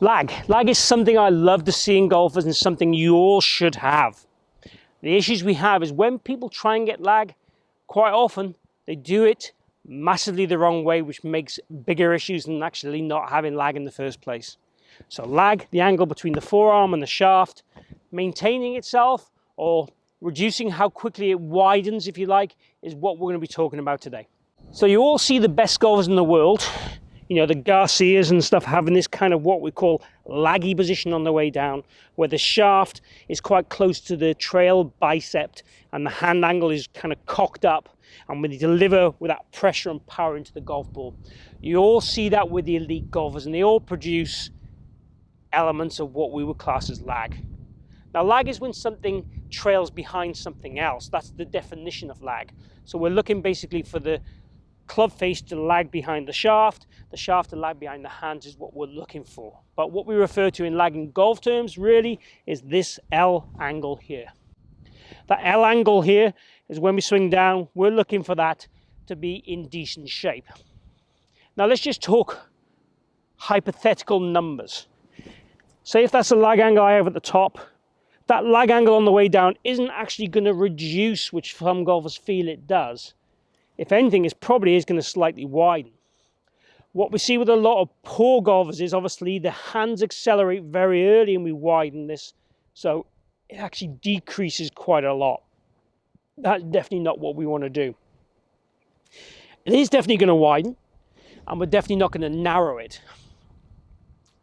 Lag. Lag is something I love to see in golfers and something you all should have. The issues we have is when people try and get lag, quite often they do it massively the wrong way, which makes bigger issues than actually not having lag in the first place. So lag, the angle between the forearm and the shaft, maintaining itself or reducing how quickly it widens, if you like, is what we're going to be talking about today. So you all see the best golfers in the world, you know, the Garcias and stuff, having this kind of what we call laggy position on the way down, where the shaft is quite close to the trail bicep and the hand angle is kind of cocked up, and when you deliver with that pressure and power into the golf ball. You all see that with the elite golfers, and they all produce elements of what we would class as lag. Now, lag is when something trails behind something else. That's the definition of lag. So we're looking basically for the club face to lag behind the shaft to lag behind the hands is what we're looking for. But what we refer to in lag in golf terms really is this L angle here. That L angle here is when we swing down, we're looking for that to be in decent shape. Now let's just talk hypothetical numbers. Say if that's a lag angle I have at the top, that lag angle on the way down isn't actually going to reduce, which some golfers feel it does. If anything, it probably is going to slightly widen. What we see with a lot of poor golfers is obviously the hands accelerate very early and we widen this, so it actually decreases quite a lot. That's definitely not what we want to do. It is definitely going to widen, and we're definitely not going to narrow it.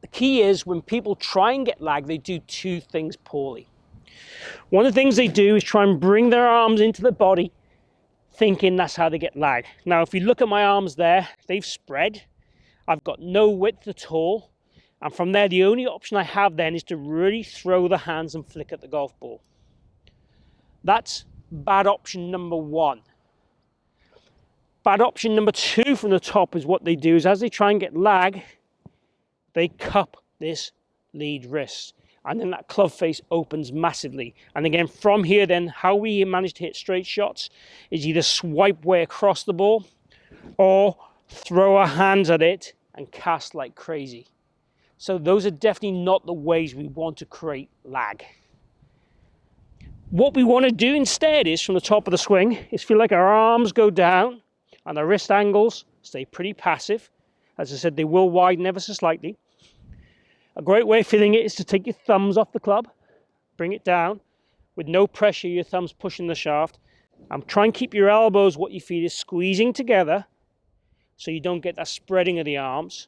The key is when people try and get lag, they do two things poorly. One of the things they do is try and bring their arms into the body, thinking that's how they get lag. Now, if you look at my arms there, they've spread. I've got no width at all. And from there, the only option I have then is to really throw the hands and flick at the golf ball. That's bad option number one. Bad option number two from the top is what they do is as they try and get lag, they cup this lead wrist. And then that club face opens massively. And again, from here then, how we manage to hit straight shots is either swipe way across the ball or throw our hands at it and cast like crazy. So those are definitely not the ways we want to create lag. What we want to do instead is, from the top of the swing, is feel like our arms go down and our wrist angles stay pretty passive. As I said, they will widen ever so slightly. A great way of feeling it is to take your thumbs off the club, bring it down with no pressure, your thumbs pushing the shaft, and try and keep your elbows, what you feel is squeezing together so you don't get that spreading of the arms.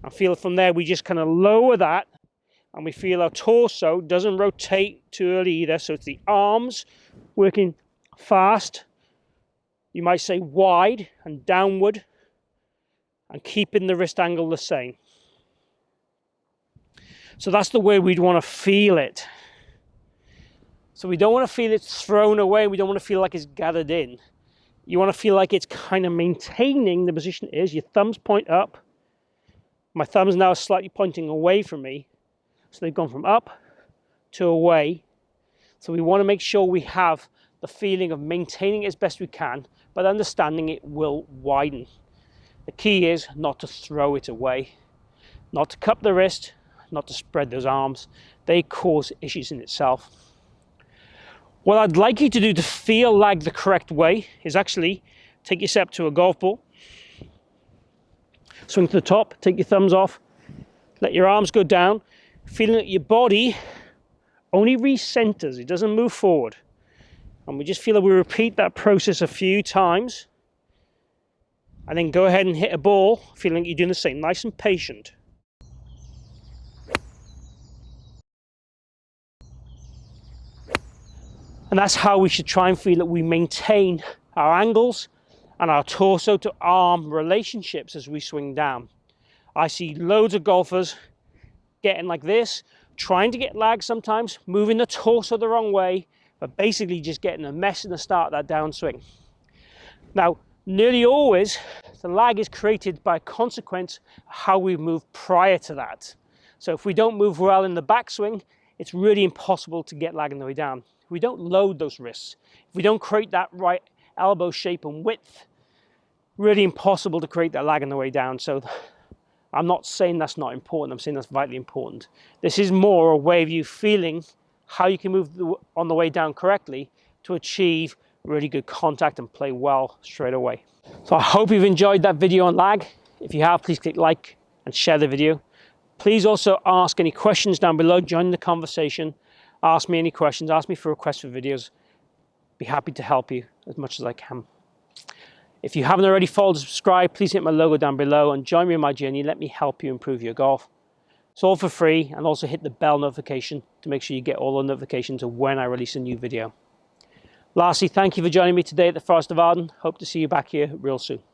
And feel from there, we just kind of lower that and we feel our torso doesn't rotate too early either. So it's the arms working fast, you might say wide and downward, and keeping the wrist angle the same. So that's the way we'd want to feel it. So we don't want to feel it thrown away. We don't want to feel like it's gathered in. You want to feel like it's kind of maintaining the position it is. Your thumbs point up. My thumbs now are slightly pointing away from me. So they've gone from up to away. So we want to make sure we have the feeling of maintaining it as best we can, but understanding it will widen. The key is not to throw it away, not to cup the wrist, not to spread those arms. They cause issues in itself. What I'd like you to do to feel lag the correct way is actually take your step to a golf ball, swing to the top, take your thumbs off, let your arms go down, feeling that your body only recenters, it doesn't move forward. And we just feel that we repeat that process a few times, and then go ahead and hit a ball, feeling like you're doing the same, nice and patient. And that's how we should try and feel that we maintain our angles and our torso to arm relationships as we swing down. I see loads of golfers getting like this, trying to get lag sometimes, moving the torso the wrong way, but basically just getting a mess in the start of that downswing. Now, nearly always, the lag is created by consequence of how we move prior to that. So if we don't move well in the backswing, it's really impossible to get lag on the way down. If we don't load those wrists, if we don't create that right elbow shape and width, really impossible to create that lag on the way down. So I'm not saying that's not important. I'm saying that's vitally important. This is more a way of you feeling how you can move on the way down correctly to achieve really good contact and play well straight away. So I hope you've enjoyed that video on lag. If you have, please click like and share the video. Please also ask any questions down below. Join the conversation. Ask me any questions. Ask me for requests for videos. Be happy to help you as much as I can. If you haven't already followed or subscribed, please hit my logo down below and join me in my journey. Let me help you improve your golf. It's all for free, and also hit the bell notification to make sure you get all the notifications of when I release a new video. Lastly, thank you for joining me today at the Forest of Arden. Hope to see you back here real soon.